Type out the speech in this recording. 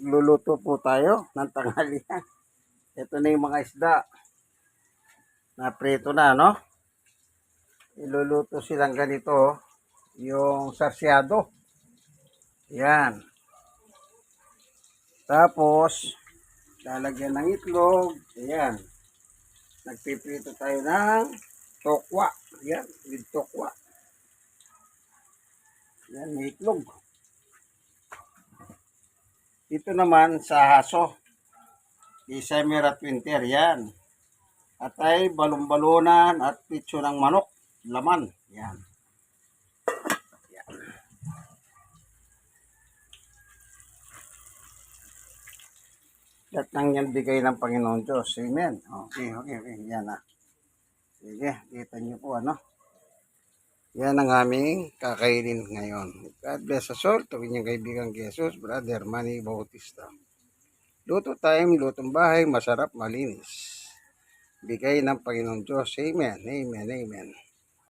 Magluluto po tayo ng tanghalian. Ito na yung mga isda na prito na, no? Iluluto silang ganito, yung sarsyado. Yan. Tapos, lalagyan ng itlog. Ayan. Nagpiprito tayo ng tokwa. Yan, with tokwa. Yan, may itlog. Ito naman sa haso. December at winter, yan. At ay balon-balonan at pitso ng manok. Laman, yan. Yan. At nang yan bigay ng Panginoon Diyos. Amen. Okay. Yan na. Sige, kita niyo po ano. Yan ang aming kakainin ngayon. God bless us all. Ito inyong kaibigan Jesus, Brother Manny Bautista. Luto time, lutong bahay, masarap, malinis. Bigay ng Panginoon Diyos. Amen.